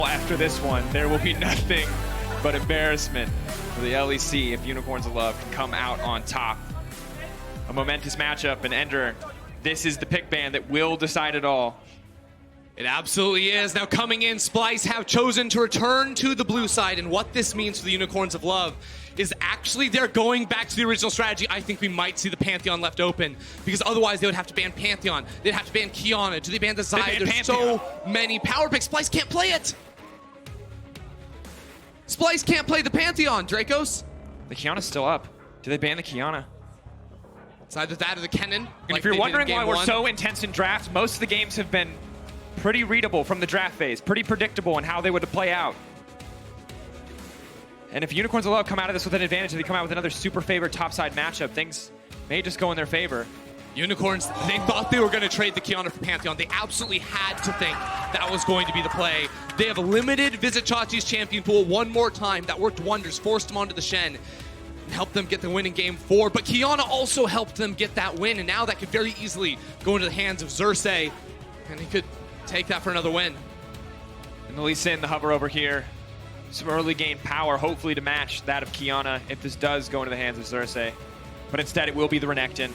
After this one, there will be nothing but embarrassment for the LEC if Unicorns of Love can come out on top. A momentous matchup, and Ender, this is the pick ban that will decide it all. It absolutely is. Now coming in, Splice have chosen to return to the blue side, and what this means for the Unicorns of Love is actually they're going back to the original strategy. I think we might see the Pantheon left open, because otherwise they would have to ban Pantheon. They'd have to ban Kiana. Do they ban the Zaya? There's Pantheon. So many power picks. Splice can't play it. Splice can't play the Pantheon, Dracos. The Kiana's still up. Do they ban the Kiana? It's either that or the Kennen. And if you're wondering why we're so intense in drafts, most of the games have been pretty readable from the draft phase, pretty predictable in how they would play out. And if Unicorns of Love come out of this with an advantage, if they come out with another super favored topside matchup, things may just go in their favor. Unicorns, they thought they were going to trade the Kiana for Pantheon. They absolutely had to think that was going to be the play. They have limited Visit Chachi's champion pool one more time. That worked wonders, forced them onto the Shen, and helped them get the win in Game 4. But Kiana also helped them get that win, and now that could very easily go into the hands of Xerxes, and he could take that for another win. And the Lee Sin, the hover over here. Some early game power, hopefully to match that of Kiana if this does go into the hands of Xerxes. But instead, it will be the Renekton.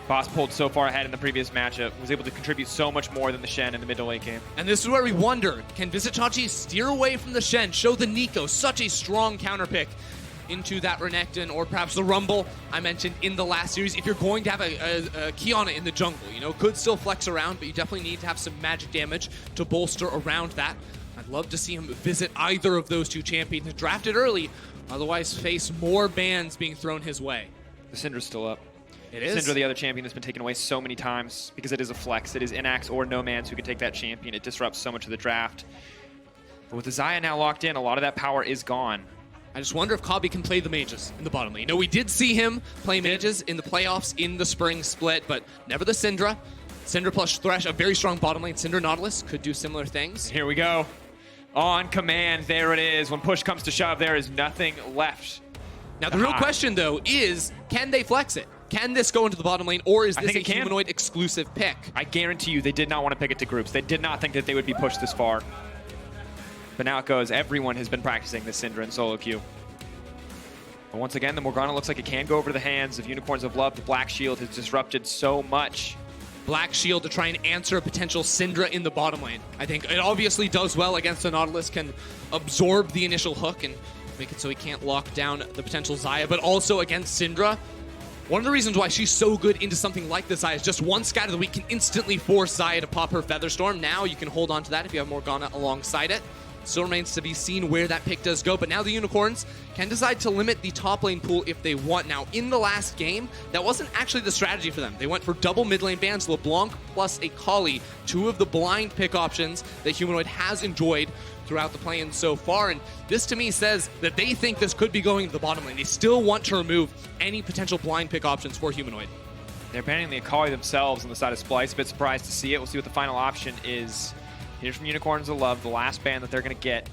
Boss pulled so far ahead in the previous matchup, was able to contribute so much more than the Shen in the mid to late game. And this is where we wonder, can Visit Chachi steer away from the Shen, show the Nico such a strong counter pick into that Renekton, or perhaps the Rumble I mentioned in the last series. If you're going to have a Kiana in the jungle, you know, could still flex around, but you definitely need to have some magic damage to bolster around that. I'd love to see him visit either of those two champions and draft it early, otherwise face more bans being thrown his way. The Syndra's still up. It is. Syndra, the other champion that's been taken away so many times because it is a flex. It is Inax or Nomans who can take that champion. It disrupts so much of the draft. But with the Zaya now locked in, a lot of that power is gone. I just wonder if Kabi can play the mages in the bottom lane. You know, we did see him play mages in the playoffs in the spring split, but never the Syndra. Syndra plus Thresh, a very strong bottom lane. Syndra Nautilus could do similar things. Here we go. On command, there it is. When push comes to shove, there is nothing left. Now, the real question, though, is can they flex it? Can this go into the bottom lane, or is this a humanoid exclusive pick? I guarantee you they did not want to pick it to groups. They did not think that they would be pushed this far. But now it goes. Everyone has been practicing this Syndra in solo queue. But once again, the Morgana looks like it can go over to the hands of Unicorns of Love. The Black Shield has disrupted so much. Black Shield to try and answer a potential Syndra in the bottom lane. I think it obviously does well against the Nautilus, can absorb the initial hook and make it so he can't lock down the potential Zaya, but also against Syndra. One of the reasons why she's so good into something like this Zaya is just one scat of the week can instantly force Zaya to pop her Featherstorm. Now you can hold on to that if you have Morgana alongside it. Still remains to be seen where that pick does go, but now the Unicorns can decide to limit the top lane pool if they want. Now, in the last game, that wasn't actually the strategy for them. They went for double mid lane bans, LeBlanc plus a Kali, two of the blind pick options that Humanoid has enjoyed throughout the play-in so far, and this to me says that they think this could be going to the bottom lane. They still want to remove any potential blind pick options for Humanoid. They're banning the Akali themselves on the side of Splice. A bit surprised to see it. We'll see what the final option is. Here's from Unicorns of Love, the last ban that they're going to get.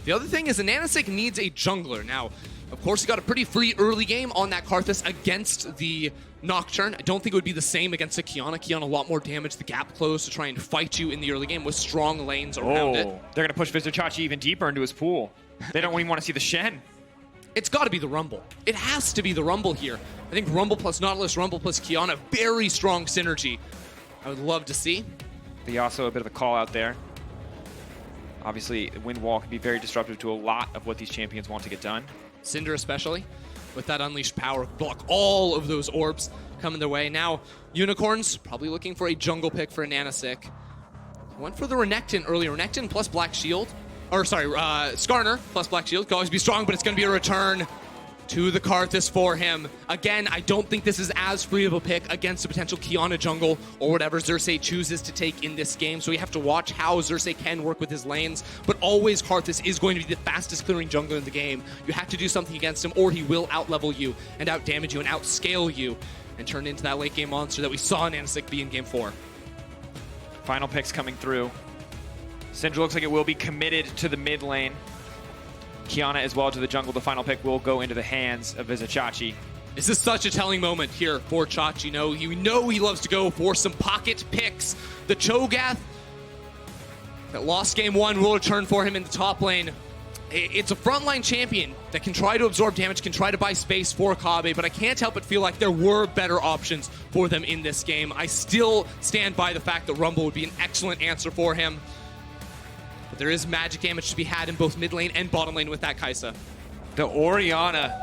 The other thing is Ananasik needs a jungler. Now, of course, he got a pretty free early game on that Karthus against the Nocturne. I don't think it would be the same against a Kiana. Kiana, a lot more damage, the gap closed to try and fight you in the early game with strong lanes around it. They're going to push Visit Chachi even deeper into his pool. They don't even want to see the Shen. It's got to be the Rumble. It has to be the Rumble here. I think Rumble plus Nautilus, Rumble plus Kiana, very strong synergy. I would love to see. But also a bit of a call out there. Obviously, Wind Wall can be very disruptive to a lot of what these champions want to get done. Syndra especially, with that unleashed power, block all of those orbs coming their way. Now, Unicorns probably looking for a jungle pick for Ananasik. Went for the Renekton earlier. Renekton plus Black Shield. Or sorry, Skarner plus Black Shield. Could always be strong, but it's going to be a return to the Karthus for him. Again, I don't think this is as free of a pick against a potential Kiana jungle or whatever Xerxes chooses to take in this game. So we have to watch how Xerxes can work with his lanes. But always Karthus is going to be the fastest clearing jungler in the game. You have to do something against him or he will outlevel you and outdamage you and outscale you and turn into that late game monster that we saw Ananasik be in Game 4. Final picks coming through. Syndra looks like it will be committed to the mid lane. Kiana as well to the jungle. The final pick will go into the hands of Visit Chachi. This is such a telling moment here for Chachi. You know he loves to go for some pocket picks. The Cho'Gath that lost game 1 will return for him in the top lane. It's a frontline champion that can try to absorb damage, can try to buy space for Kabe, but I can't help but feel like there were better options for them in this game. I still stand by the fact that Rumble would be an excellent answer for him. But there is magic damage to be had in both mid lane and bottom lane with that Kai'Sa. The Orianna.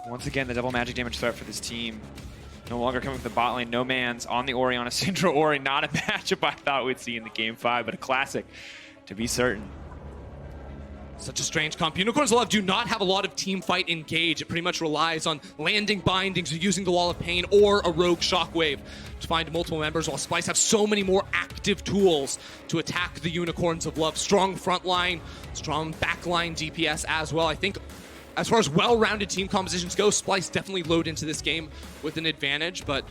Once again, the double magic damage threat for this team. No longer coming from the bot lane. No man's on the Orianna. Syndra Ori, not a matchup I thought we'd see in the game 5, but a classic to be certain. Such a strange comp. Unicorns Love do not have a lot of team fight engage. It pretty much relies on landing bindings or using the Wall of Pain or a rogue Shockwave to find multiple members, while Splyce have so many more active tools to attack the Unicorns of Love. Strong frontline, strong backline DPS as well. I think as far as well-rounded team compositions go, Splyce definitely load into this game with an advantage, but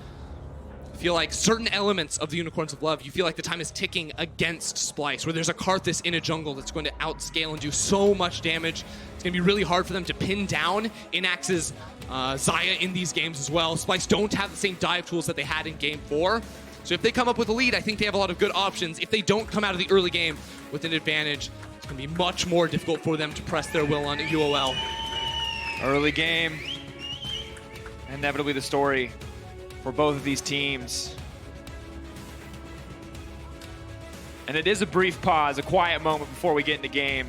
I feel like certain elements of the Unicorns of Love, you feel like the time is ticking against Splyce, where there's a Karthus in a jungle that's going to outscale and do so much damage. It's going to be really hard for them to pin down Inax's Xayah in these games as well. Splyce don't have the same dive tools that they had in game 4. So if they come up with a lead, I think they have a lot of good options. If they don't come out of the early game with an advantage, it's going to be much more difficult for them to press their will on UOL. Early game. Inevitably the story for both of these teams. And it is a brief pause, a quiet moment before we get into game.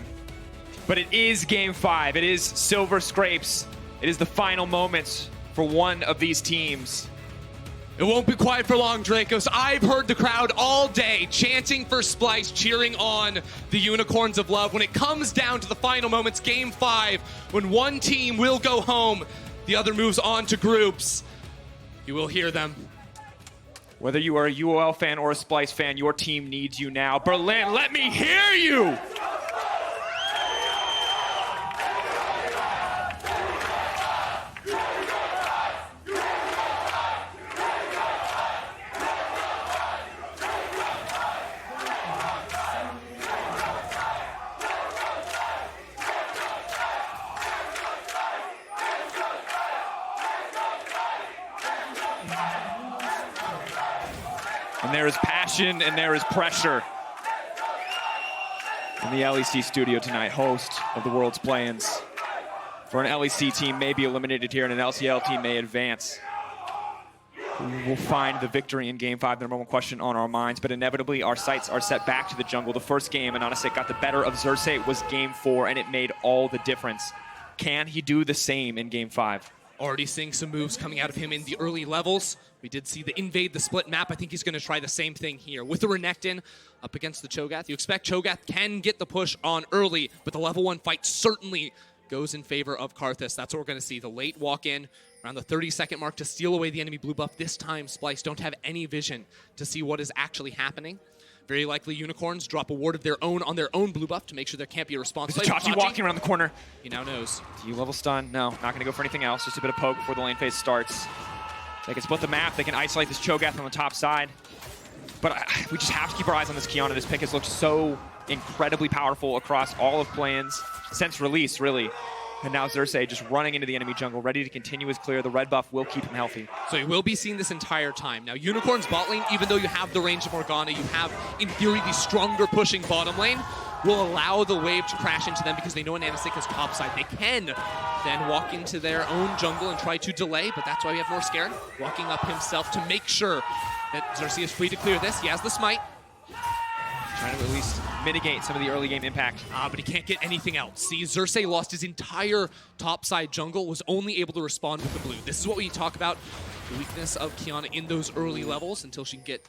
But it is game 5. It is Silver Scrapes. It is the final moments for one of these teams. It won't be quiet for long, Dracos. I've heard the crowd all day chanting for Splyce, cheering on the Unicorns of Love. When it comes down to the final moments, game 5, when one team will go home, the other moves on to groups. You will hear them. Whether you are a UOL fan or a Splyce fan, your team needs you now. Berlin, let me hear you! And there is passion and there is pressure in the LEC studio tonight, host of the World's Play-ins. For an LEC team may be eliminated here and an LCL team may advance. We will find the victory in game 5, the number one question on our minds, but inevitably our sights are set back to the jungle. The first game, Anonymous got the better of Xerxes, was game 4, and it made all the difference. Can he do the same in game 5? Already seeing some moves coming out of him in the early levels. We did see the invade, the split map. I think he's going to try the same thing here. With the Renekton up against the Cho'Gath, you expect Cho'Gath can get the push on early, but the level 1 fight certainly goes in favor of Karthus. That's what we're going to see. The late walk-in around the 30-second mark to steal away the enemy blue buff. This time, Splyce don't have any vision to see what is actually happening. Very likely Unicorns drop a ward of their own on their own blue buff to make sure there can't be a response. There's Chachi walking around the corner. He now knows. D-level stun. No, not going to go for anything else. Just a bit of poke before the lane phase starts. They can split the map. They can isolate this Cho'Gath on the top side. But we just have to keep our eyes on this Qiyana. This pick has looked so incredibly powerful across all of play-ins since release, really. And now Xerxes just running into the enemy jungle, ready to continue his clear. The red buff will keep him healthy. So he will be seen this entire time. Now, Unicorn's bot lane, even though you have the range of Morgana, you have, in theory, the stronger pushing bottom lane, will allow the wave to crash into them because they know Anasik is topside. They can then walk into their own jungle and try to delay, but that's why we have more Scared walking up himself to make sure that Xerxes is free to clear this. He has the smite. Trying to at least mitigate some of the early game impact. But he can't get anything else. See, Xerxes lost his entire topside jungle, was only able to respond with the blue. This is what we talk about, the weakness of Qiyana in those early levels until she can get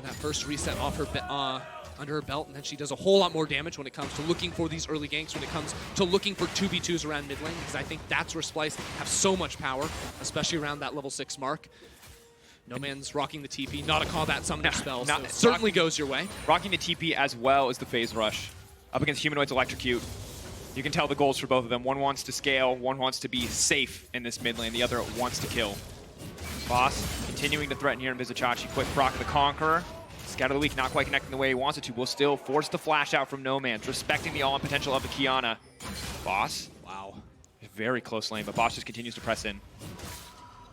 that first reset off her under her belt, and then she does a whole lot more damage when it comes to looking for these early ganks, when it comes to looking for 2v2s around mid lane, because I think that's where Splyce have so much power, especially around that level 6 mark. No man's rocking the TP, not a combat summoner spell, so it certainly goes your way. Rocking the TP as well as the phase rush. Up against Humanoid's Electrocute. You can tell the goals for both of them. One wants to scale, one wants to be safe in this mid lane, the other wants to kill. Boss continuing to threaten here in Vizichachi. Quick proc of the Conqueror. Scout of the Week not quite connecting the way he wants it to. Will still force the flash out from No Man's, respecting the all-in potential of the Qiyana. Boss. Wow. Very close lane, but Boss just continues to press in.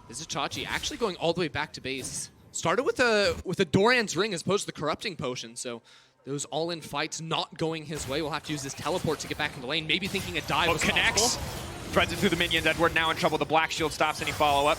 This is Chachi actually going all the way back to base. Started with a Doran's Ring as opposed to the Corrupting Potion, so those all-in fights not going his way. We'll have to use this teleport to get back into lane, maybe thinking a dive was connects. possible. Threads it through the minions. Edward now in trouble. The Black Shield stops any follow-up.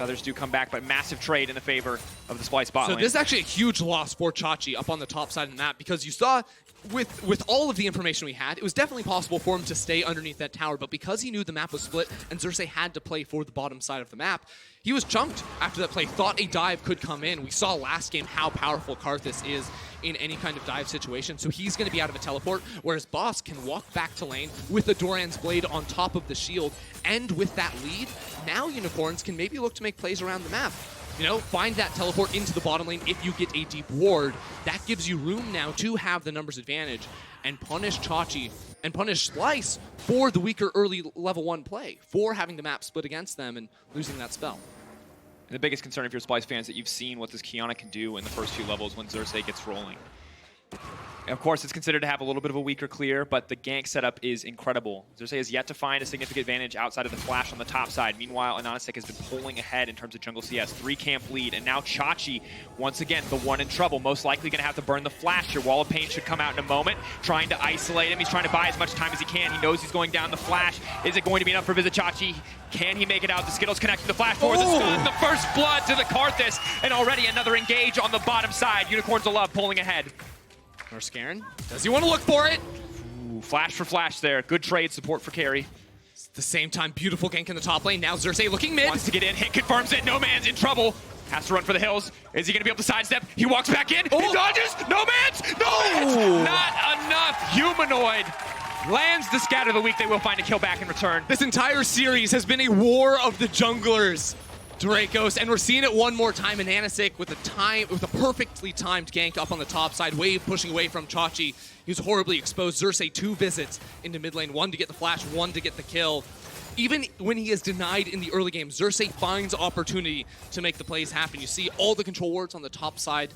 Others do come back, but massive trade in the favor of the Splice bot lane. So this is actually a huge loss for Chachi up on the top side of the map, because you saw with all of the information we had, it was definitely possible for him to stay underneath that tower, but because he knew the map was split and Xerxes had to play for the bottom side of the map, he was chunked after that play, thought a dive could come in. We saw last game how powerful Karthus is in any kind of dive situation, so he's going to be out of a teleport, whereas Boss can walk back to lane with the Doran's Blade on top of the shield, and with that lead, now Unicorns can maybe look to make plays around the map. You know, find that teleport into the bottom lane if you get a deep ward. That gives you room now to have the numbers advantage and punish Chachi and punish Splice for the weaker early level 1 play, for having the map split against them and losing that spell. And the biggest concern if you're Splice fans that you've seen what this Qiyana can do in the first few levels when Xerxes gets rolling. Of course, it's considered to have a little bit of a weaker clear, but the gank setup is incredible. Xerxes has yet to find a significant advantage outside of the flash on the top side. Meanwhile, Anonasek has been pulling ahead in terms of jungle CS. 3-camp lead, and now Chachi, once again, the one in trouble. Most likely going to have to burn the flash. Your Wall of Pain should come out in a moment. Trying to isolate him. He's trying to buy as much time as he can. He knows he's going down the flash. Is it going to be enough for Visit Chachi? Can he make it out? The Skittles connect to the flash forward. The first blood to the Karthus, and already another engage on the bottom side. Unicorns of Love pulling ahead. Norscairn, does he want to look for it? Ooh, flash for flash there. Good trade, support for carry. At the same time, beautiful gank in the top lane. Now Xerxes looking mid. Wants to get in, hit confirms it. No man's in trouble. Has to run for the hills. Is he going to be able to sidestep? He walks back in. Oh. He dodges. No man's. Not enough. Humanoid lands the scatter of the week. They will find a kill back in return. This entire series has been a war of the junglers, Dracos, and we're seeing it one more time in Anasik with a perfectly timed gank up on the top side. Wave pushing away from Chachi. He was horribly exposed. Xerxes 2 visits into mid lane, 1 to get the flash, 1 to get the kill. Even when he is denied in the early game, Xerxes finds opportunity to make the plays happen. You see all the control wards on the top side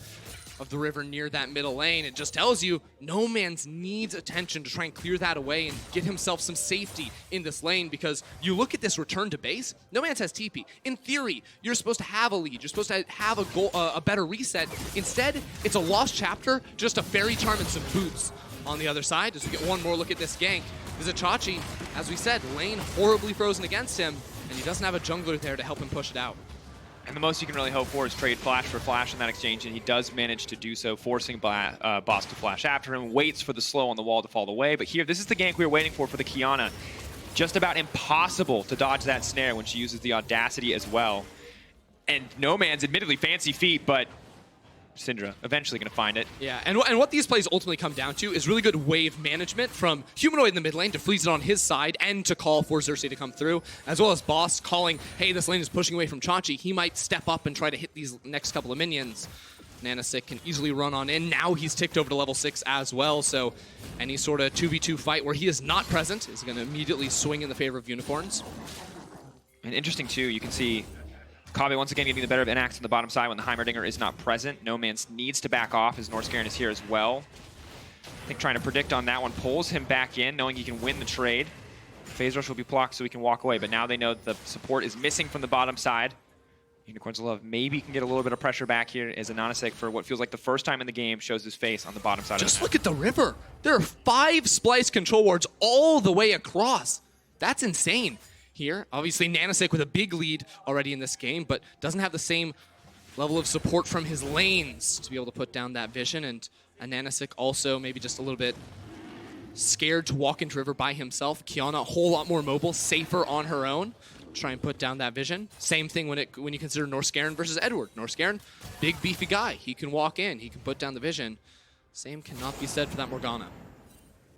of the river near that middle lane. It just tells you No Man's needs attention to try and clear that away and get himself some safety in this lane, because you look at this return to base, No Man's has TP. In theory, you're supposed to have a lead. You're supposed to have a goal, a better reset. Instead, it's a lost chapter, just a fairy charm and some boots. On the other side, as we get one more look at this gank, is Chachi, as we said, lane horribly frozen against him, and he doesn't have a jungler there to help him push it out. And the most you can really hope for is trade flash for flash in that exchange, and he does manage to do so, forcing Boss to flash after him, waits for the slow on the wall to fall away. But here, this is the gank we were waiting for the Qiyana. Just about impossible to dodge that snare when she uses the Audacity as well. And No Man's admittedly fancy feet, but Syndra eventually going to find it. Yeah, and what these plays ultimately come down to is really good wave management from Humanoid in the mid lane to freeze it on his side and to call for Xerxes to come through, as well as Boss calling, hey, this lane is pushing away from Chachi. He might step up and try to hit these next couple of minions. Nanasik can easily run on in. Now he's ticked over to level 6 as well, so any sort of 2v2 fight where he is not present is going to immediately swing in the favor of Unicorns. And interesting, too, you can see Kaveh once again getting the better of Inax on the bottom side when the Heimerdinger is not present. No Man's needs to back off as Norscairn is here as well. I think trying to predict on that one pulls him back in, knowing he can win the trade. Phase Rush will be blocked so he can walk away, but now they know the support is missing from the bottom side. Unicorns of Love maybe can get a little bit of pressure back here as Anonasek, for what feels like the first time in the game, shows his face on the bottom side Just of the map. look at the river. There are 5 Splice control wards all the way across. That's insane. Here, obviously Nanasik with a big lead already in this game, but doesn't have the same level of support from his lanes to be able to put down that vision, and Nanasik also maybe just a little bit scared to walk into river by himself. Qiyana a whole lot more mobile, safer on her own. Try and put down that vision. Same thing when you consider Norscairn versus Edward. Norscairn, big beefy guy. He can walk in, he can put down the vision. Same cannot be said for that Morgana.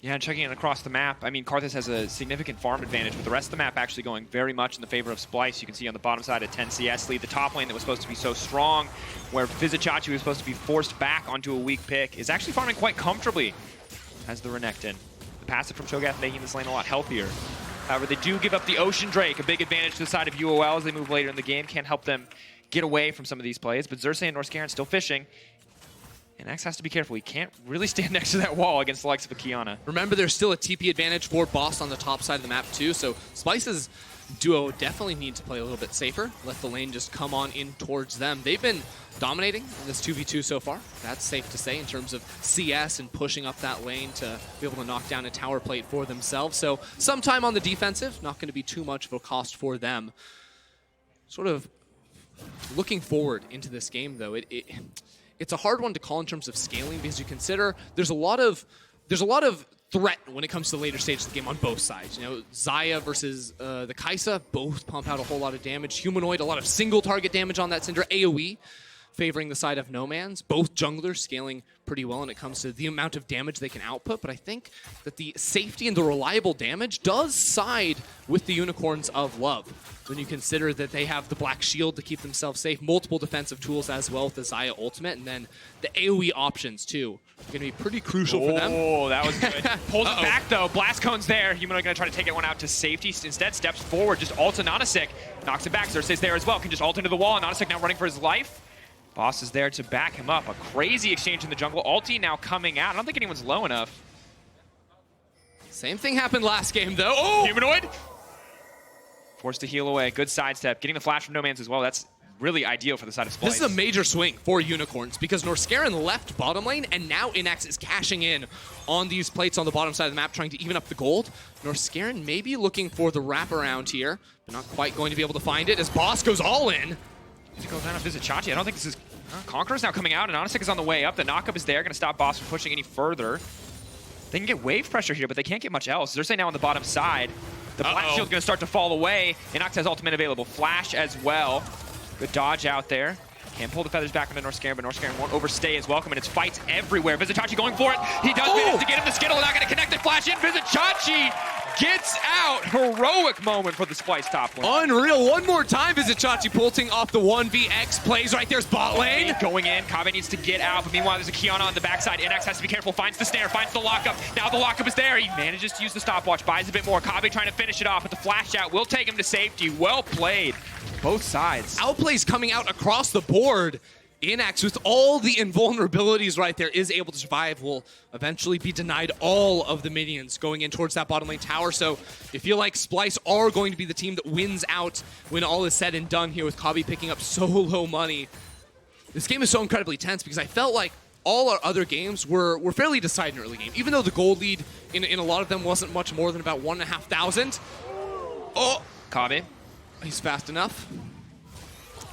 Yeah, and checking it across the map, I mean, Karthus has a significant farm advantage, with the rest of the map actually going very much in the favor of Splice. You can see on the bottom side a 10 CS lead. The top lane that was supposed to be so strong, where Visit Chachi was supposed to be forced back onto a weak pick, is actually farming quite comfortably as the Renekton. The passive from Cho'Gath making this lane a lot healthier. However, they do give up the Ocean Drake, a big advantage to the side of UOL as they move later in the game. Can't help them get away from some of these plays, but Xerxes and Norscairn still fishing. And X has to be careful. He can't really stand next to that wall against the likes of a Qiyana. Remember, there's still a TP advantage for Boss on the top side of the map too, so Splice is Duo definitely need to play a little bit safer. Let the lane just come on in towards them. They've been dominating in this 2v2 so far. That's safe to say in terms of CS and pushing up that lane to be able to knock down a tower plate for themselves. So some time on the defensive, not going to be too much of a cost for them. Sort of looking forward into this game, though, it's a hard one to call in terms of scaling because you consider there's a lot of threat when it comes to the later stages of the game on both sides. You know, Xayah versus the Kai'Sa both pump out a whole lot of damage. Humanoid, a lot of single target damage on that Syndra. AoE favoring the side of No Man's. Both junglers scaling pretty well when it comes to the amount of damage they can output, but I think that the safety and the reliable damage does side with the Unicorns of Love when you consider that they have the Black Shield to keep themselves safe, multiple defensive tools as well with the Xayah ultimate, and then the AoE options too are going to be pretty crucial for them. Oh, that was good. Pulls it back though. Blast Cone's there. Humanoid going to try to take it one out to safety. Instead, steps forward, just ults Anonasik. Knocks it back. Xerxes there as well. Can just ult into the wall. Anonasik now running for his life. Boss is there to back him up. A crazy exchange in the jungle. Ulti now coming out. I don't think anyone's low enough. Same thing happened last game though. Oh! Humanoid! Forced to heal away. Good sidestep. Getting the flash from No Man's as well. That's really ideal for the side of Splice. This is a major swing for Unicorns because Norscarin left bottom lane and now Inax is cashing in on these plates on the bottom side of the map trying to even up the gold. Norscarin maybe looking for the wraparound here, but not quite going to be able to find it as Boss goes all in. He goes down to visit Chachi. I don't think this is... Conqueror's now coming out and Anonasik is on the way up. The knockup is there. Going to stop Boss from pushing any further. They can get wave pressure here, but they can't get much else. Xerxes now on the bottom side. The Black Shield's going to start to fall away. Inox has ultimate available. Flash as well. Good dodge out there. Can't pull the feathers back onto Norscarin, but Norscarin won't overstay his welcome, and it's fights everywhere. Visitachi going for it. He does manage to get him the Skittle. Not going to connect the flash in. Visitachi gets out. Heroic moment for the Splice top lane. Unreal. One more time. Visitachi pulling off the 1vx plays right there's bot lane. Going in. Kave needs to get out, but meanwhile there's a Kiana on the backside. Inax has to be careful. Finds the snare. Finds the lockup. Now the lockup is there. He manages to use the stopwatch. Buys a bit more. Kave trying to finish it off, but the flash out will take him to safety. Well played. Both sides. Outplays coming out across the board. Inax, with all the invulnerabilities right there, is able to survive, will eventually be denied all of the minions going in towards that bottom lane tower. So you feel like Splice are going to be the team that wins out when all is said and done here with Kabi picking up so low money. This game is so incredibly tense because I felt like all our other games were fairly decided in the early game. Even though the gold lead in a lot of them wasn't much more than about 1,500. Oh! Kabe. He's fast enough.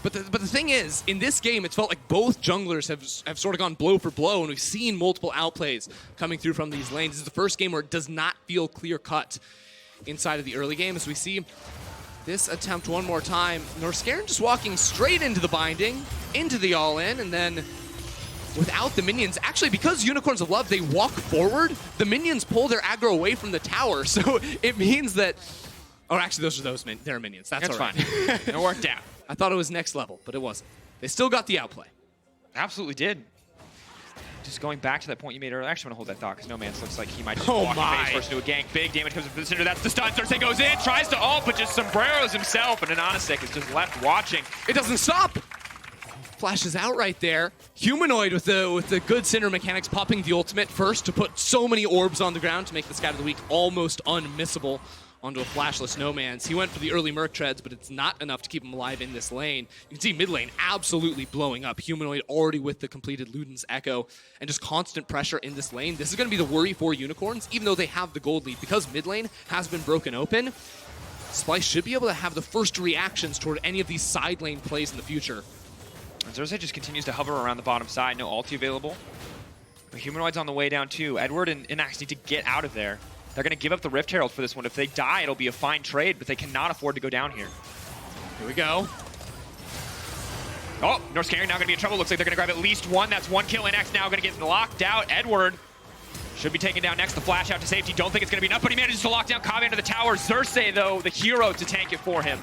But the thing is, in this game, it felt like both junglers have sort of gone blow for blow, and we've seen multiple outplays coming through from these lanes. This is the first game where it does not feel clear-cut inside of the early game, as we see this attempt one more time. Norscarin just walking straight into the binding, into the all-in, and then without the minions. Actually, because Unicorns of Love, they walk forward, the minions pull their aggro away from the tower, so it means that... Oh, actually, those are their minions. That's all right. Fine. It worked out. I thought it was next level, but it wasn't. They still got the outplay. Absolutely did. Just going back to that point you made earlier, I actually want to hold that thought because No Man's looks like he might just walk in face first into a gank. Big damage comes from the Cinder. That's the stun. Xerxes goes in, tries to ult, but just sombreros himself, and Anonasik is just left watching. It doesn't stop. Flashes out right there. Humanoid with the good Cinder mechanics popping the ultimate first to put so many orbs on the ground to make the Scout of the Week almost unmissable onto a flashless No Man's. He went for the early Merc Treads, but it's not enough to keep him alive in this lane. You can see mid lane absolutely blowing up. Humanoid already with the completed Luden's Echo, and just constant pressure in this lane. This is going to be the worry for Unicorns, even though they have the gold lead. Because mid lane has been broken open, Splice should be able to have the first reactions toward any of these side lane plays in the future. And Xerxes just continues to hover around the bottom side. No ulti available. But Humanoid's on the way down too. Edward and Inax need to get out of there. They're going to give up the Rift Herald for this one. If they die, it'll be a fine trade, but they cannot afford to go down here. Here we go. Oh, Norscarin now going to be in trouble. Looks like they're going to grab at least one. That's one kill. Inax now going to get locked out. Edward should be taken down next. The flash out to safety. Don't think it's going to be enough, but he manages to lock down Kabe into the tower. Xerxes, though, the hero to tank it for him.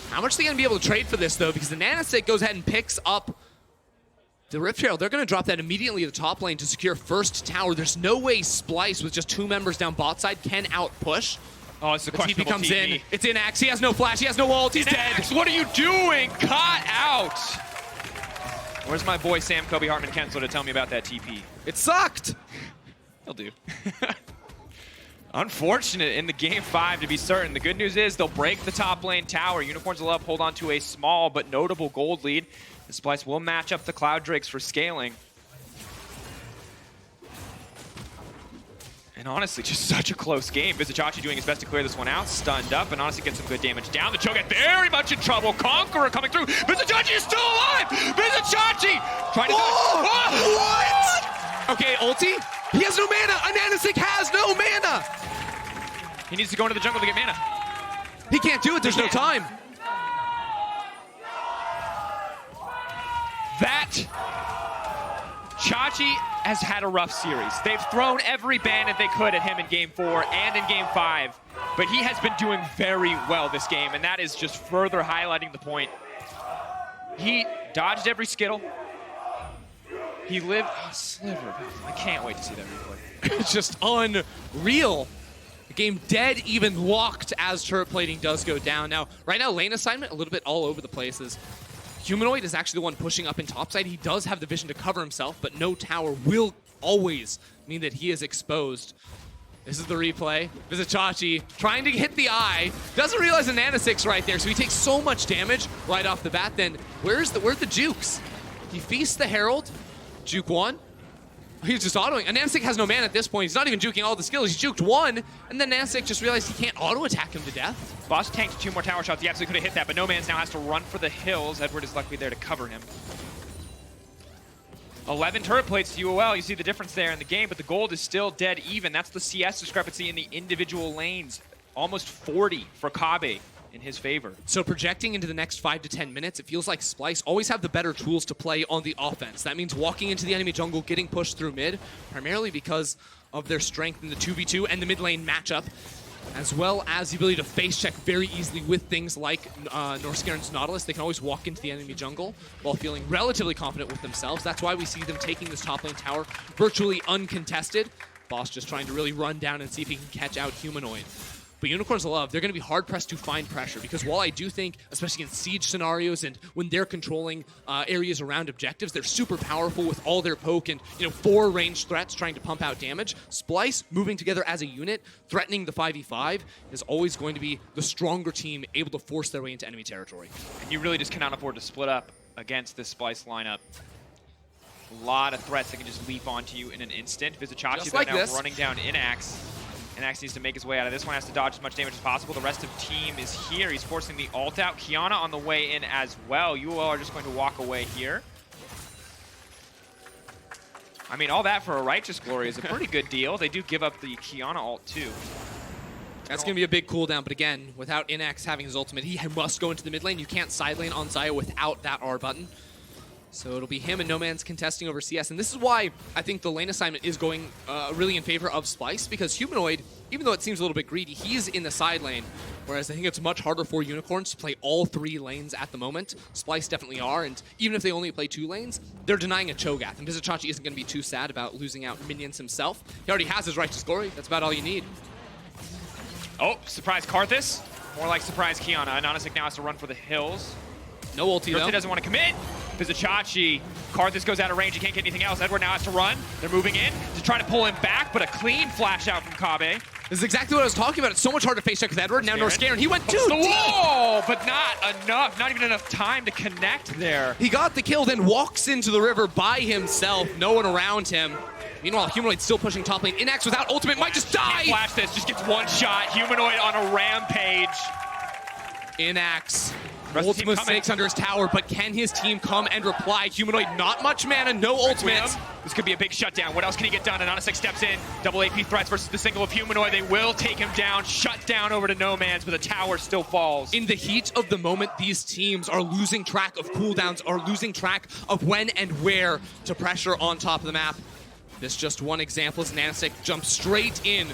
How much are they going to be able to trade for this, though? Because the Nanastic goes ahead and picks up the Rift Herald. They're going to drop that immediately at the top lane to secure first tower. There's no way Splice, with just 2 members down bot side, can out-push. Oh, it's the questionable TP comes TP. in. It's Inax. He has no flash. He has no ult. He's dead. What are you doing? Caught out. Where's my boy Sam Kobe Hartman Kensler to tell me about that TP? It sucked. He'll do. Unfortunate in the game 5 to be certain. The good news is they'll break the top lane tower. Unicorns will hold on to a small but notable gold lead. The Splice will match up the Cloud Drakes for scaling. And honestly, just such a close game. Vizichachi doing his best to clear this one out. Stunned up and honestly get some good damage down. The Cho'Gath very much in trouble. Conqueror coming through. Vizichachi is still alive! Vizichachi! Trying to What? Okay, ulti? He has no mana! Ananasik has no mana! He needs to go into the jungle to get mana. He can't do it, there's no time. Chachi has had a rough series. They've thrown every ban that they could at him in game 4 and in game 5, but he has been doing very well this game, and that is just further highlighting the point. He dodged every Skittle. He lived, sliver. I can't wait to see that replay. It's just unreal. The game dead, even locked as turret plating does go down. Now, right now, lane assignment a little bit all over the places. Humanoid is actually the one pushing up in topside. He does have the vision to cover himself, but no tower will always mean that he is exposed. This is the replay. Vizichachi trying to hit the eye. Doesn't realize the Nanasik's right there, so he takes so much damage right off the bat. Then where's the jukes? He feasts the Herald. Juke 1. He's just autoing. And Nanasik has no mana at this point. He's not even juking all the skills. He's juked 1, and then Nanasik just realized he can't auto-attack him to death. Boss tanked 2 more tower shots. He absolutely could have hit that, but No Man's now has to run for the hills. Edward is luckily there to cover him. 11 turret plates to UOL. You see the difference there in the game, but the gold is still dead even. That's the CS discrepancy in the individual lanes. Almost 40 for Kabe in his favor. So projecting into the next 5 to 10 minutes, it feels like Splice always have the better tools to play on the offense. That means walking into the enemy jungle, getting pushed through mid, primarily because of their strength in the 2v2 and the mid lane matchup, as well as the ability to face check very easily with things like Norscaren's Nautilus. They can always walk into the enemy jungle while feeling relatively confident with themselves. That's why we see them taking this top lane tower virtually uncontested. Boss just trying to really run down and see if he can catch out Humanoid. But Unicorns Love, they're going to be hard-pressed to find pressure, because while I do think, especially in siege scenarios and when they're controlling areas around objectives, they're super powerful with all their poke and 4 ranged threats trying to pump out damage. Splice, moving together as a unit, threatening the 5v5, is always going to be the stronger team able to force their way into enemy territory. And you really just cannot afford to split up against this Splice lineup. A lot of threats that can just leap onto you in an instant. Vizichachi like now running down Inax. Inax needs to make his way out of this one, has to dodge as much damage as possible. The rest of the team is here. He's forcing the ult out. Kiana on the way in as well. UOL are just going to walk away here. I mean, all that for a Righteous Glory is a pretty good deal. They do give up the Kiana ult too. That's going to be a big cooldown, but again, without Inax having his ultimate, he must go into the mid lane. You can't side lane on Xayah without that R button. So it'll be him and No Man's contesting over CS. And this is why I think the lane assignment is going really in favor of Splice, because Humanoid, even though it seems a little bit greedy, he's in the side lane. Whereas I think it's much harder for Unicorns to play all 3 lanes at the moment. Splice definitely are, and even if they only play 2 lanes, they're denying a Cho'Gath. And Vizichachi isn't going to be too sad about losing out minions himself. He already has his Righteous Glory. That's about all you need. Oh, surprise Karthus. More like surprise Kiana. Ananasik now has to run for the hills. No ulti, though. Doesn't want to commit. Vizichachi. Karthus goes out of range. He can't get anything else. Edward now has to run. They're moving in to try to pull him back, but a clean flash out from Kabe. This is exactly what I was talking about. It's so much harder to face check with Edward. Now Norscaren, he went too the deep. Wall, but not enough. Not even enough time to connect there. He got the kill, then walks into the river by himself. No one around him. Meanwhile, Humanoid still pushing top lane. Inax without ultimate might just die. Can't flash this. Just gets 1 shot. Humanoid on a rampage. Inax. Multiple mistakes under his tower, but can his team come and reply? Humanoid, not much mana, no ultimate. This could be a big shutdown. What else can he get done? Ananasik steps in. Double AP threats versus the single of Humanoid. They will take him down. Shut down over to No Man's, but the tower still falls. In the heat of the moment, these teams are losing track of cooldowns, are losing track of when and where to pressure on top of the map. This just one example as Nanasik jumps straight in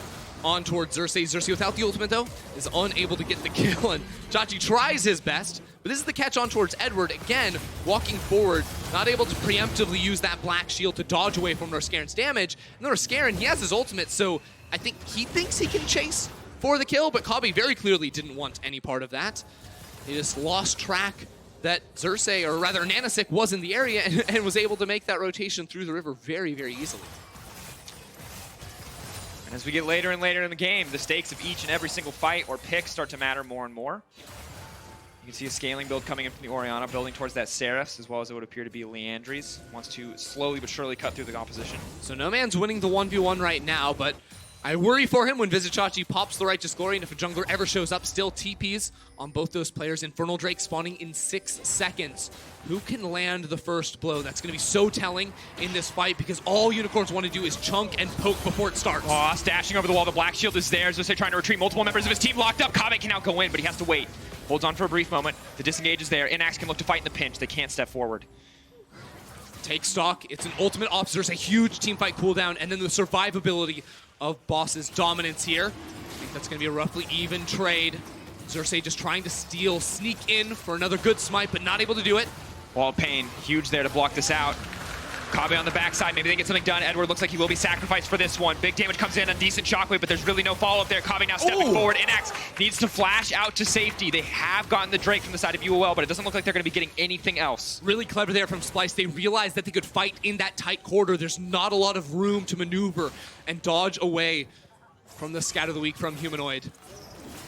on towards Xerxes. Xerxes without the ultimate, though, is unable to get the kill, and Chachi tries his best. But this is the catch on towards Edward. Again, walking forward, not able to preemptively use that black shield to dodge away from Norscaren's damage. And Norscaren, he has his ultimate, so I think he thinks he can chase for the kill, but Kabe very clearly didn't want any part of that. He just lost track that Xerxes, or rather Nanasik, was in the area and was able to make that rotation through the river very, very easily. And as we get later and later in the game, the stakes of each and every single fight or pick start to matter more and more. You can see a scaling build coming in from the Orianna, building towards that Seraph's, as well as it would appear to be Leandry's. Wants to slowly but surely cut through the opposition. So No Man's winning the 1v1 right now, but I worry for him when Vizicsacsi pops the Righteous Glory, and if a jungler ever shows up, still TPs on both those players. Infernal Drake spawning in 6 seconds. Who can land the first blow? That's going to be so telling in this fight because all Unicorns want to do is chunk and poke before it starts. Aw, stashing over the wall. The Black Shield is there. Zose trying to retreat. Multiple members of his team locked up. Kave can now go in, but he has to wait. Holds on for a brief moment. The disengage is there. Inax can look to fight in the pinch. They can't step forward. Take stock. It's an ultimate ops. There's a huge team fight cooldown, and then the survivability of Boss's dominance here. I think that's going to be a roughly even trade. Xerxes just trying to steal, sneak in for another good smite, but not able to do it. Wall of Pain, huge there to block this out. Kave on the backside, maybe they get something done. Edward looks like he will be sacrificed for this one. Big damage comes in, a decent shockwave, but there's really no follow-up there. Kave now stepping forward. Inax needs to flash out to safety. They have gotten the Drake from the side of UOL, but it doesn't look like they're going to be getting anything else. Really clever there from Splyce. They realized that they could fight in that tight corridor. There's not a lot of room to maneuver and dodge away from the Scat of the Week from Humanoid.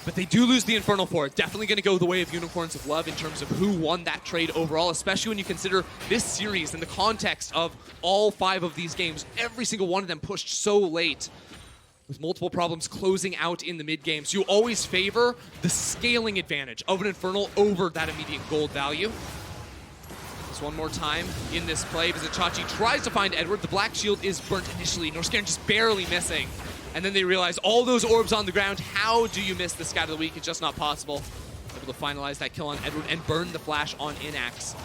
But they do lose the Infernal for it. Definitely going to go the way of Unicorns of Love in terms of who won that trade overall, especially when you consider this series in the context of all 5 of these games. Every single one of them pushed so late with multiple problems closing out in the mid games. You always favor the scaling advantage of an Infernal over that immediate gold value. Just one more time in this play. Vizicsacsi tries to find Edward. The Black Shield is burnt initially. Norscairn just barely missing. And then they realize all those orbs on the ground, how do you miss the Scat of the Week? It's just not possible. Able to finalize that kill on Edward and burn the flash on Inax.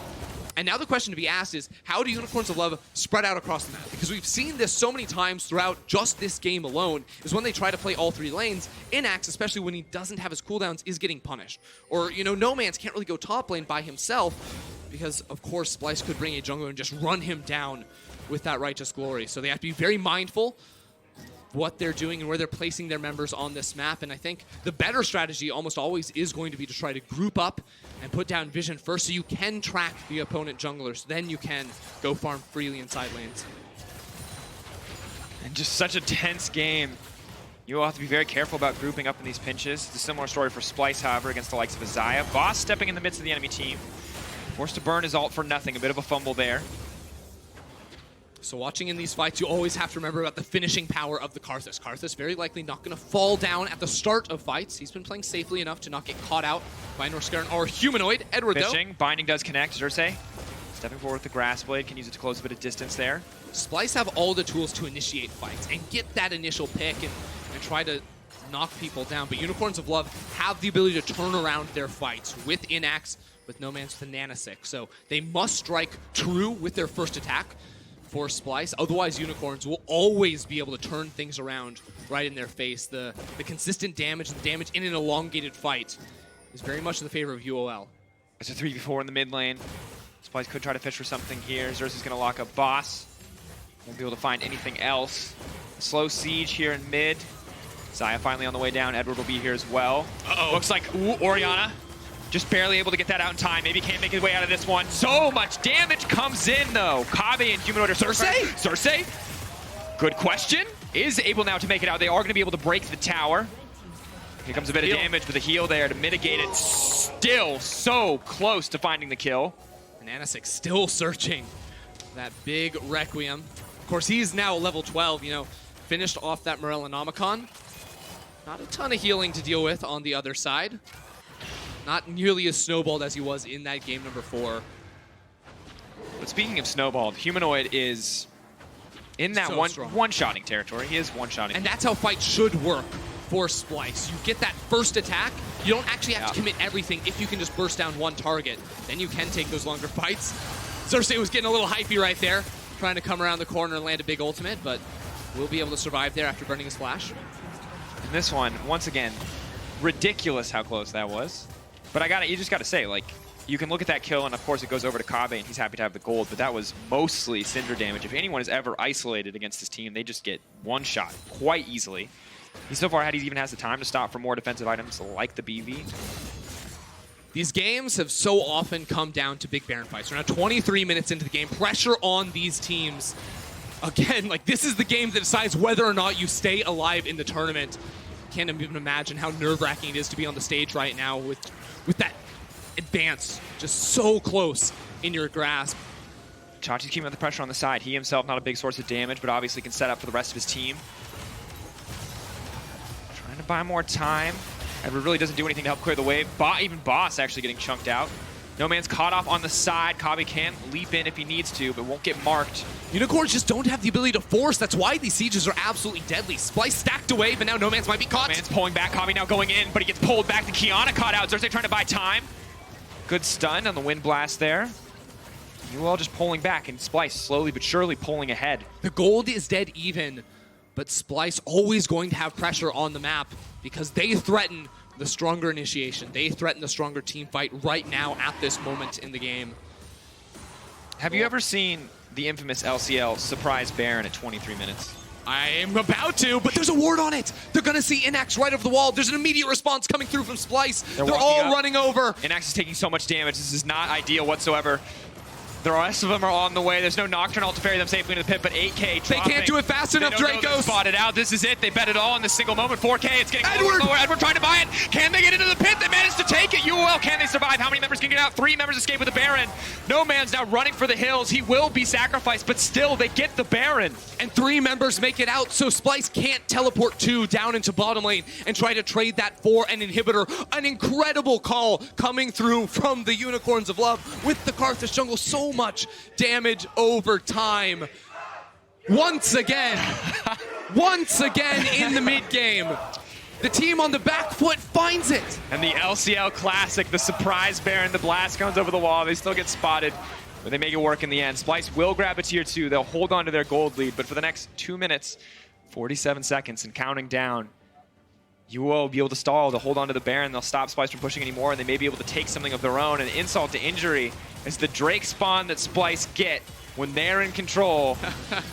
And now the question to be asked is, how do Unicorns of Love spread out across the map? Because we've seen this so many times throughout just this game alone, is when they try to play all 3 lanes, Inax, especially when he doesn't have his cooldowns, is getting punished. Or, you know, No Man's can't really go top lane by himself, because, of course, Splyce could bring a jungler and just run him down with that Righteous Glory. So they have to be very mindful what they're doing and where they're placing their members on this map. And I think the better strategy almost always is going to be to try to group up and put down vision first so you can track the opponent junglers. Then you can go farm freely in side lanes. And just such a tense game. You will have to be very careful about grouping up in these pinches. It's a similar story for Splyce, however, against the likes of Isaiah. Boss stepping in the midst of the enemy team. Forced to burn his ult for nothing. A bit of a fumble there. So watching in these fights, you always have to remember about the finishing power of the Karthus. Karthus very likely not going to fall down at the start of fights. He's been playing safely enough to not get caught out by Norscairn or Humanoid. Edward, Fishing. Binding does connect. Xerxes stepping forward with the Grass Blade. Can use it to close a bit of distance there. Splyce have all the tools to initiate fights and get that initial pick and try to knock people down. But Unicorns of Love have the ability to turn around their fights with Inax, with No Man's with the Nanosick. So they must strike true with their first attack for Splyce. Otherwise, Unicorns will always be able to turn things around right in their face. The consistent damage, the damage in an elongated fight is very much in the favor of UOL. It's a 3v4 in the mid lane. Splyce could try to fish for something here. Xerxes going to lock up Boss. Won't be able to find anything else. A slow siege here in mid. Zaya finally on the way down. Edward will be here as well. Looks like, Orianna. Just barely able to get that out in time. Maybe can't make his way out of this one. So much damage comes in, though. Kave and Humanoid are... Xerxes? Good question. Is able now to make it out. They are going to be able to break the tower. Here comes a bit of damage, but the heal there to mitigate it. Still so close to finding the kill. And Nanosick still searching that big Requiem. Of course, he's now level 12, you know, finished off that Morellonomicon. Not a ton of healing to deal with on the other side. Not nearly as snowballed as he was in that game number 4. But speaking of snowballed, Humanoid is in that So one-shotting territory. He is one-shotting. And that's how fights should work for Splyce. You get that first attack, you don't actually have to commit everything if you can just burst down one target. Then you can take those longer fights. Xerxes was getting a little hypey right there, trying to come around the corner and land a big ultimate, but will be able to survive there after burning his flash. And this one, once again, ridiculous how close that was. But you just got to say, like, you can look at that kill, and of course it goes over to Kave, and he's happy to have the gold, but that was mostly Syndra damage. If anyone is ever isolated against his team, they just get one shot quite easily. So far, he even has the time to stop for more defensive items like the BV. These games have so often come down to big Baron fights. We're now 23 minutes into the game. Pressure on these teams again, like, this is the game that decides whether or not you stay alive in the tournament. Can't even imagine how nerve-wracking it is to be on the stage right now with that advance just so close in your grasp. Chachi's keeping up the pressure on the side. He himself not a big source of damage, but obviously can set up for the rest of his team. Trying to buy more time. Edward really doesn't do anything to help clear the wave. Even Boss actually getting chunked out. No Man's caught off on the side. Kabi can leap in if he needs to, but won't get marked. Unicorns just don't have the ability to force. That's why these sieges are absolutely deadly. Splyce stacked away, but now No Man's might be caught. No Man's pulling back. Kabi now going in, but he gets pulled back. The Kiana caught out. Xerxes trying to buy time. Good stun on the wind blast there. UOL just pulling back, and Splyce slowly but surely pulling ahead. The gold is dead even, but Splyce always going to have pressure on the map because they threaten the stronger initiation. They threaten the stronger team fight right now at this moment in the game. Have you ever seen the infamous LCL surprise Baron at 23 minutes? I am about to, but there's a ward on it. They're going to see Inax right over the wall. There's an immediate response coming through from Splyce. They're all running over. Inax is taking so much damage. This is not ideal whatsoever. The rest of them are on the way. There's no Nocturnal to ferry them safely into the pit, but 8K dropping. They can't do it fast enough, Dracos. Spotted out. This is it. They bet it all in this single moment. 4K, it's getting Edward. lower. Edward trying to buy it. Can they get into the pit? They managed to take it. UOL, can they survive? How many members can get out? 3 members escape with the Baron. No Man's now running for the hills. He will be sacrificed, but still they get the Baron. And 3 members make it out, so Splyce can't teleport 2 down into bottom lane and try to trade that for an inhibitor. An incredible call coming through from the Unicorns of Love with the Karthus jungle. So much damage over time. Once again in the mid game, the team on the back foot finds it. And the LCL Classic, the surprise Baron, the blast comes over the wall. They still get spotted, but they make it work in the end. Splyce will grab a tier 2. They'll hold on to their gold lead, but for the next 2 minutes, 47 seconds and counting down, UOL will be able to stall to hold on to the Baron. They'll stop Splyce from pushing anymore, and they may be able to take something of their own. And insult to injury is the Drake spawn that Splyce get when they're in control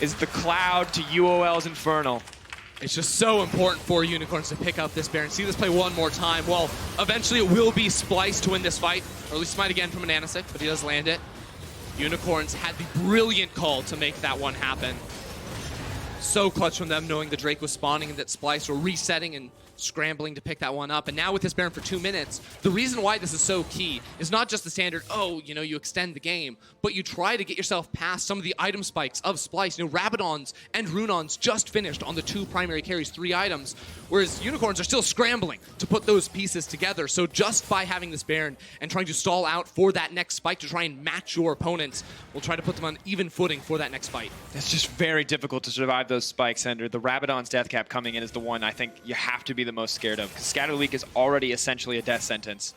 is the Cloud to UOL's Infernal. It's just so important for Unicorns to pick up this Baron. See this play one more time. Well, eventually it will be Splyce to win this fight, or at least might again from an Anasik, but he does land it. Unicorns had the brilliant call to make that one happen. So clutch from them, knowing the Drake was spawning and that Splyce were resetting and scrambling to pick that one up. And now with this Baron for 2 minutes, the reason why this is so key is not just the standard, oh, you know, you extend the game, but you try to get yourself past some of the item spikes of Splyce. You know, Rabadons and Runons just finished on the 2 primary carries, 3 items, whereas Unicorns are still scrambling to put those pieces together. So just by having this Baron and trying to stall out for that next spike to try and match your opponents, will try to put them on even footing for that next fight. It's just very difficult to survive those spikes, Ender. The Rabadon's death cap coming in is the one I think you have to be the most scared of, because Scatter Leak is already essentially a death sentence.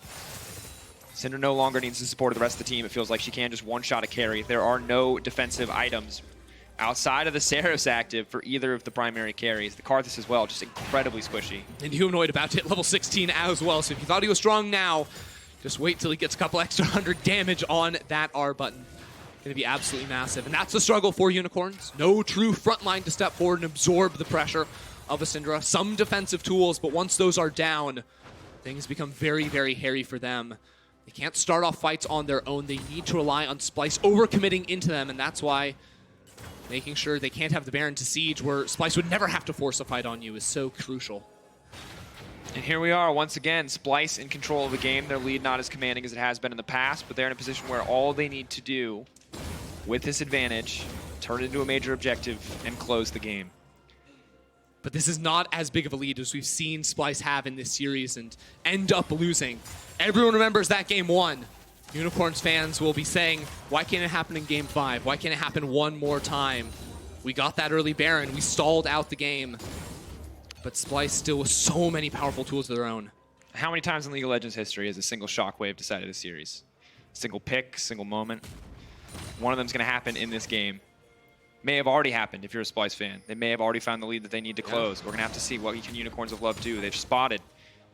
Syndra no longer needs the support of the rest of the team. It feels like she can just one-shot a carry. There are no defensive items outside of the Saros active for either of the primary carries. The Karthus as well, just incredibly squishy. And Humanoid about to hit level 16 as well, so if you thought he was strong now, just wait till he gets a couple extra 100 damage on that R button. Going to be absolutely massive, and that's the struggle for Unicorns. No true front line to step forward and absorb the pressure of a Syndra. Some defensive tools, but once those are down, things become very, very hairy for them. They can't start off fights on their own. They need to rely on Splyce overcommitting into them, and that's why making sure they can't have the Baron to siege, where Splyce would never have to force a fight on you, is so crucial. And here we are, once again, Splyce in control of the game. Their lead not as commanding as it has been in the past, but they're in a position where all they need to do with this advantage, turn it into a major objective, and close the game. But this is not as big of a lead as we've seen Splyce have in this series and end up losing. Everyone remembers that game 1. Unicorns fans will be saying, why can't it happen in game 5? Why can't it happen one more time? We got that early Baron. We stalled out the game. But Splyce still with so many powerful tools of their own. How many times in League of Legends history has a single shockwave decided a series? Single pick, single moment. One of them's going to happen in this game. May have already happened if you're a Splyce fan. They may have already found the lead that they need to close. We're going to have to see what can Unicorns of Love do. They've spotted.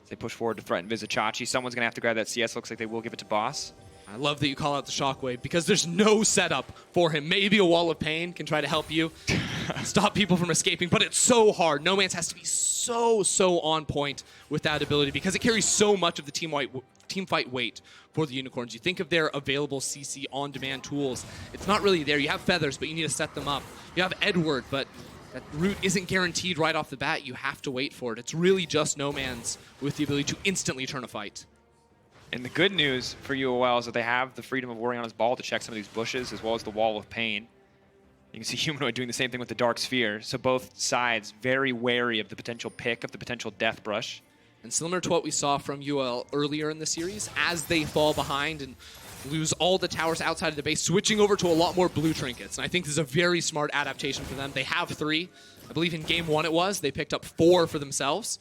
They push forward to threaten Visit Chachi. Someone's going to have to grab that CS. Looks like they will give it to Boss. I love that you call out the Shockwave because there's no setup for him. Maybe a Wall of Pain can try to help you stop people from escaping, but it's so hard. No Man's has to be so on point with that ability because it carries so much of the team fight weight for the Unicorns. You think of their available CC on-demand tools. It's not really there. You have Feathers, but you need to set them up. You have Edward, but that route isn't guaranteed right off the bat. You have to wait for it. It's really just No Man's with the ability to instantly turn a fight. And the good news for UOL is that they have the freedom of Oriana's Ball to check some of these bushes, as well as the Wall of Pain. You can see Humanoid doing the same thing with the Dark Sphere. So both sides very wary of the potential pick, of the potential Death Brush. And similar to what we saw from UOL earlier in the series, as they fall behind and lose all the towers outside of the base, switching over to a lot more blue trinkets. And I think this is a very smart adaptation for them. They have 3. I believe in game 1 it was. They picked up 4 for themselves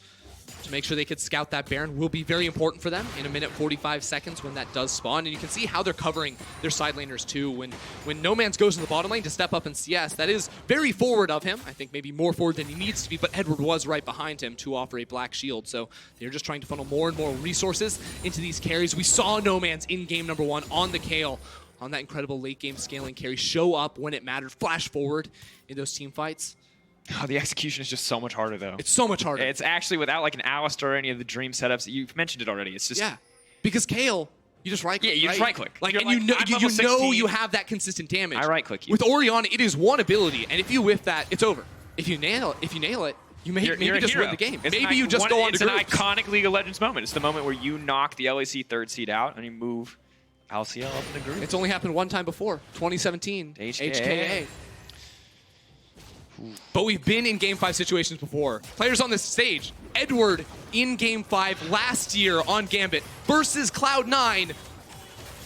to make sure they could scout that Baron. Will be very important for them in 1:45 seconds when that does spawn. And you can see how they're covering their side laners too. When No Man's goes in the bottom lane to step up in CS, that is very forward of him. I think maybe more forward than he needs to be, but Edward was right behind him to offer a black shield. So they're just trying to funnel more and more resources into these carries. We saw No Man's in game number 1 on the Kayle, on that incredible late game scaling carry, show up when it mattered, flash forward in those team fights. Oh, the execution is just so much harder, though. It's so much harder. It's actually without like an Alistar or any of the dream setups. You've mentioned it already. It's just... Yeah, because Kayle, you just right-click, Yeah, you just right-click. Like, You're and like, you know you have that consistent damage. I right-click you. With Orianna, it is one ability, and if you whiff that, it's over. If you nail it, you may maybe just win the game. Maybe you just go on to groups. It's an iconic League of Legends moment. It's the moment where you knock the LEC 3rd seed out and you move LCL up in the group. It's only happened one time before, 2017, HKA. But we've been in Game 5 situations before. Players on this stage, Edward in Game 5 last year on Gambit versus Cloud9,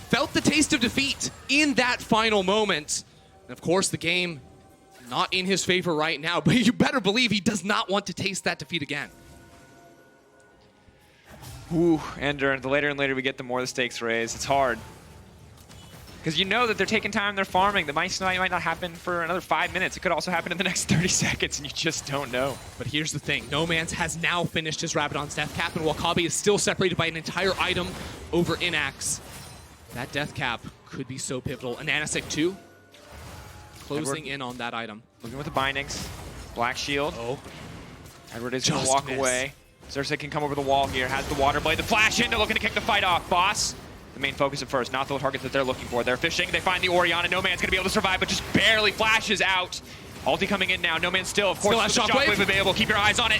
felt the taste of defeat in that final moment. And of course, the game not in his favor right now, but you better believe he does not want to taste that defeat again. Ooh, Ender, the later and later we get, the more the stakes raise. It's hard. Because you know that they're taking time, they're farming. The might not happen for another 5 minutes. It could also happen in the next 30 seconds, and you just don't know. But here's the thing. No Man's has now finished his Rabadon's death cap, and Wakabe is still separated by an entire item over Inax. That death cap could be so pivotal. Ananasik too, closing in on that item. Looking with the bindings. Black shield. Oh. Edward is going to walk away. Xerxes can come over the wall here, has the water blade, the flash into, looking to kick the fight off. Boss, the main focus at first, not the targets that they're looking for. They're fishing, they find the Orianna. No Man's going to be able to survive, but just barely flashes out. Ulti coming in now. No Man's still, of course, still with the shockwave available. Keep your eyes on it.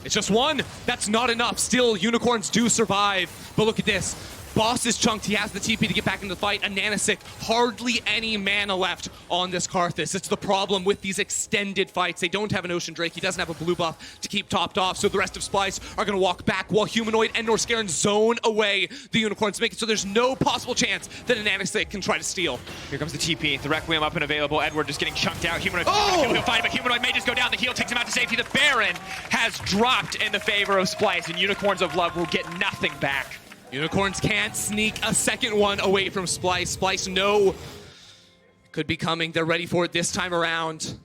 It's just one. That's not enough. Still, Unicorns do survive. But look at this. Boss is chunked. He has the TP to get back into the fight. Ananasik, hardly any mana left on this Karthus. It's the problem with these extended fights. They don't have an Ocean Drake. He doesn't have a blue buff to keep topped off. So the rest of Splice are going to walk back while Humanoid and Norscaron zone away the Unicorns, make it so there's no possible chance that Ananasik can try to steal. Here comes the TP. The Requiem up and available. Edward just getting chunked out. Humanoid he'll find him, but Humanoid may just go down. The heal takes him out to safety. The Baron has dropped in the favor of Splice, and Unicorns of Love will get nothing back. Unicorns can't sneak a second one away from Splice. Splice, no, could be coming. They're ready for it this time around.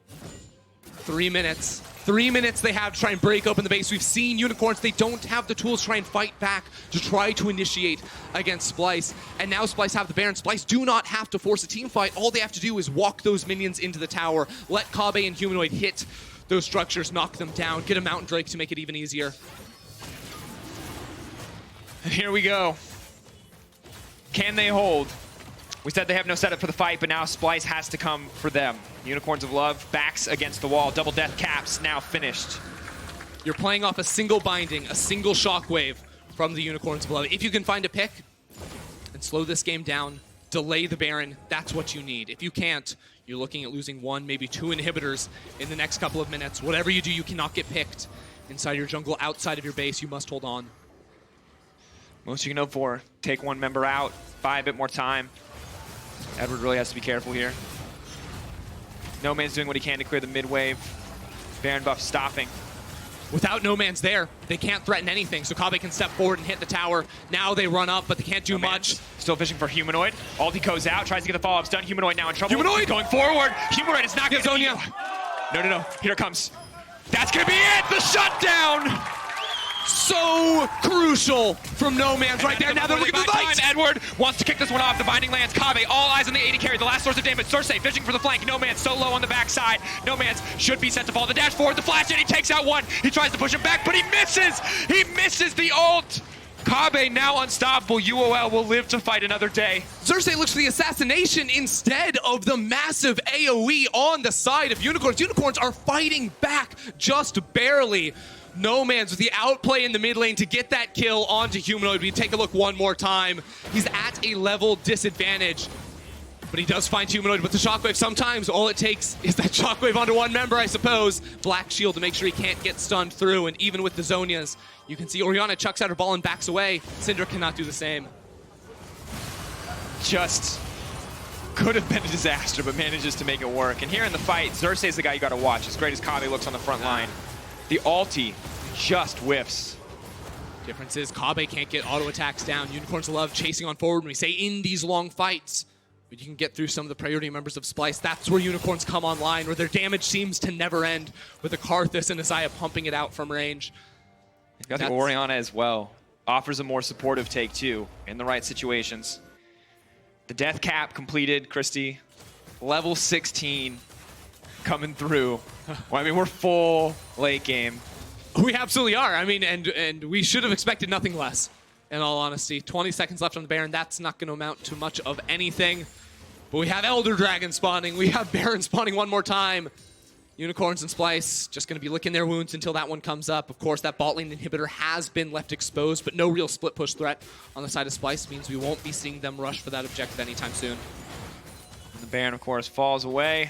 3 minutes. 3 minutes they have to try and break open the base. We've seen Unicorns, they don't have the tools to try and fight back, to try to initiate against Splice. And now Splice have the Baron. Splice do not have to force a team fight. All they have to do is walk those minions into the tower, let Kabe and Humanoid hit those structures, knock them down, get a Mountain Drake to make it even easier. And here we go. Can they hold? We said they have no setup for the fight, but now Splice has to come for them. Unicorns of Love, backs against the wall. Double death caps, now finished. You're playing off a single binding, a single shockwave from the Unicorns of Love. If you can find a pick and slow this game down, delay the Baron, that's what you need. If you can't, you're looking at losing 1, maybe 2 inhibitors in the next couple of minutes. Whatever you do, you cannot get picked inside your jungle, outside of your base. You must hold on. Most you can hope for, take one member out, buy a bit more time. Edward really has to be careful here. No Man's doing what he can to clear the mid wave. Baron buff stopping. Without No Man's there, they can't threaten anything, so Kabe can step forward and hit the tower. Now they run up, but they can't do much. Still fishing for Humanoid. Ulti goes out, tries to get the follow-up stun. Humanoid now in trouble. Humanoid! Going forward. Humanoid is not going to... Zonia. No. Here it comes. That's going to be it! The shutdown! So crucial from No Man's right there. Now they're looking for the fight. Edward wants to kick this one off. The binding lands. Kabe, all eyes on the 80 carry. The last source of damage. Cersei fishing for the flank. No Man's so low on the backside. No Man's should be set to fall. The dash forward, the flash in. He takes out one. He tries to push him back, but he misses. He misses the ult. Kabe now unstoppable. UOL will live to fight another day. Xerxes looks for the assassination instead of the massive AoE on the side of Unicorns. Unicorns are fighting back just barely. No Man's with the outplay in the mid lane to get that kill onto Humanoid. We take a look one more time. He's at a level disadvantage, but he does find Humanoid with the Shockwave. Sometimes all it takes is that Shockwave onto one member, I suppose. Black Shield to make sure he can't get stunned through, and even with the Zonias, you can see Orianna chucks out her ball and backs away. Syndra cannot do the same. Just could have been a disaster, but manages to make it work. And here in the fight, Xerxes is the guy you got to watch. As great as Kabe looks on the front line, the ulti just whiffs. Difference is Kabe can't get auto attacks down. Unicorns love chasing on forward. When we say in these long fights, but you can get through some of the priority members of Splice. That's where Unicorns come online, where their damage seems to never end, with a Karthus and Isaiah pumping it out from range. You got the Orianna as well. Offers a more supportive take too, in the right situations. The death cap completed, Christy. Level 16 coming through. Well, I mean, we're full late game. We absolutely are. I mean, and we should have expected nothing less, in all honesty. 20 seconds left on the Baron. That's not going to amount to much of anything. But we have Elder Dragon spawning. We have Baron spawning one more time. Unicorns and Splice just going to be licking their wounds until that one comes up. Of course, that bot lane inhibitor has been left exposed, but no real split push threat on the side of Splice means we won't be seeing them rush for that objective anytime soon. And the Baron, of course, falls away.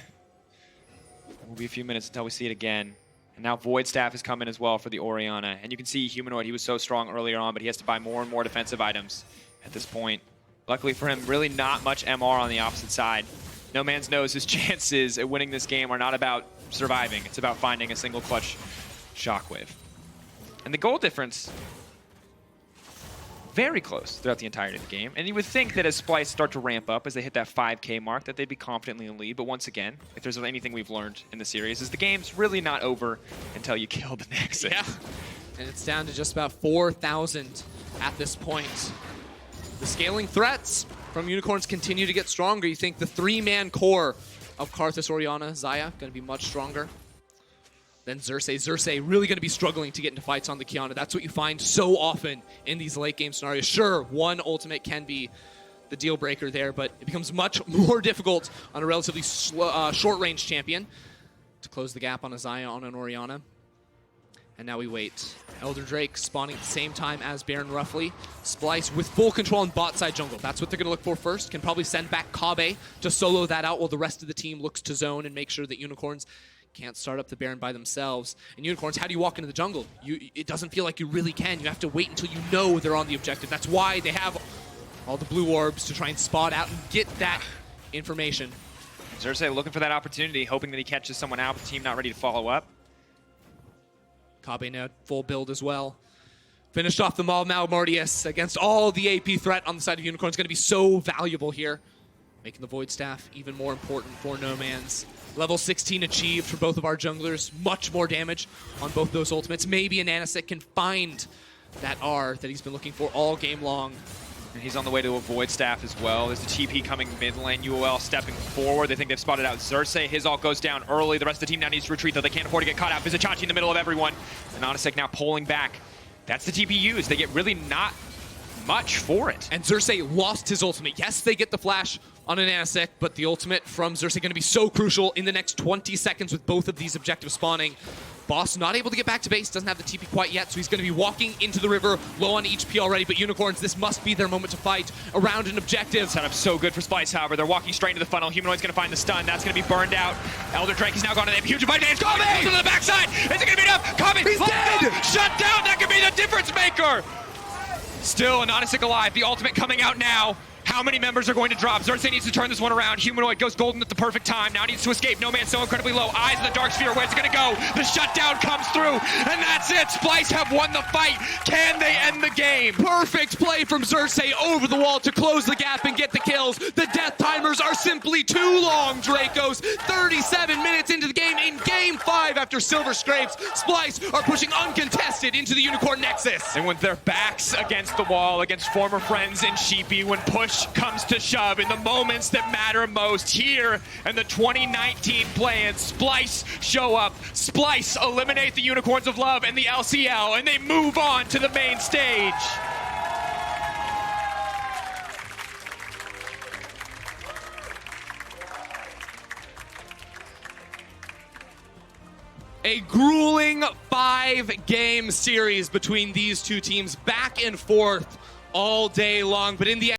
It will be a few minutes until we see it again. And now Void Staff is coming as well for the Orianna. And you can see Humanoid, he was so strong earlier on, but he has to buy more and more defensive items at this point. Luckily for him, really not much MR on the opposite side. No Man's knows his chances at winning this game are not about surviving. It's about finding a single clutch Shockwave. And the goal difference, very close throughout the entirety of the game. And you would think that as Splice start to ramp up, as they hit that 5K mark, that they'd be confidently in the lead. But once again, if there's anything we've learned in the series, is the game's really not over until you kill the Nexus. Yeah, and it's down to just about 4,000 at this point. The scaling threats from Unicorns continue to get stronger. You think the three-man core of Karthus, Orianna, Xayah going to be much stronger than Xerxes. Xerxes really going to be struggling to get into fights on the Qiyana. That's what you find so often in these late game scenarios. Sure, one ultimate can be the deal breaker there, but it becomes much more difficult on a relatively short range champion to close the gap on a Xayah, on an Orianna. And now we wait. Elder Drake spawning at the same time as Baron roughly. Splice with full control on bot side jungle. That's what they're going to look for first. Can probably send back Kabe to solo that out while the rest of the team looks to zone and make sure that Unicorns can't start up the Baron by themselves. And Unicorns, how do you walk into the jungle? It doesn't feel like you really can. You have to wait until you know they're on the objective. That's why they have all the blue orbs to try and spot out and get that information. Xerxes looking for that opportunity, hoping that he catches someone out, but the team not ready to follow up. Kabe now full build as well. Finished off the Maul Mortius against all the AP threat on the side of Unicorns. Going to be so valuable here. Making the Void Staff even more important for No Man's. Level 16 achieved for both of our junglers. Much more damage on both those ultimates. Maybe an Anasik can find that R that he's been looking for all game long. And he's on the way to a Void Staff as well. There's the TP coming mid lane. UOL stepping forward. They think they've spotted out Xerxes. His ult goes down early. The rest of the team now needs to retreat, though they can't afford to get caught out. Vizichachi in the middle of everyone. And Anasik now pulling back. That's the TP used. They get really not much for it. And Xerxes lost his ultimate. Yes, they get the flash on an Anasik, but the ultimate from Xerxes going to be so crucial in the next 20 seconds with both of these objectives spawning. Boss not able to get back to base, doesn't have the TP quite yet, so he's going to be walking into the river, low on HP already, but Unicorns, this must be their moment to fight around an objective. Set up so good for Splice, however. They're walking straight into the funnel. Humanoid's going to find the stun. That's going to be burned out. Elder Drake is now gone, and they have a huge advantage. Kabe to the backside. Is it going to be enough? Kabe, he's dead! Shut down! That could be the difference maker! Still, an Anasik alive. The ultimate coming out now. How many members are going to drop? Xerxes needs to turn this one around. Humanoid goes golden at the perfect time. Now needs to escape. No Man's so incredibly low. Eyes in the dark sphere. Where's it going to go? The shutdown comes through, and that's it. Splice have won the fight. Can they end the game? Perfect play from Xerxes over the wall to close the gap and get the kills. The death timers are simply too long, Dracos. 37 minutes into the game in Game 5 after Silver Scrapes. Splice are pushing uncontested into the Unicorn Nexus. And with their backs against the wall, against former friends in Sheepy, when push comes to shove in the moments that matter most, here in the 2019 play-in, Splice show up. Splice eliminate the Unicorns of Love and the LCL, and they move on to the main stage. A grueling 5-game series between these two teams, back and forth all day long. But in the end,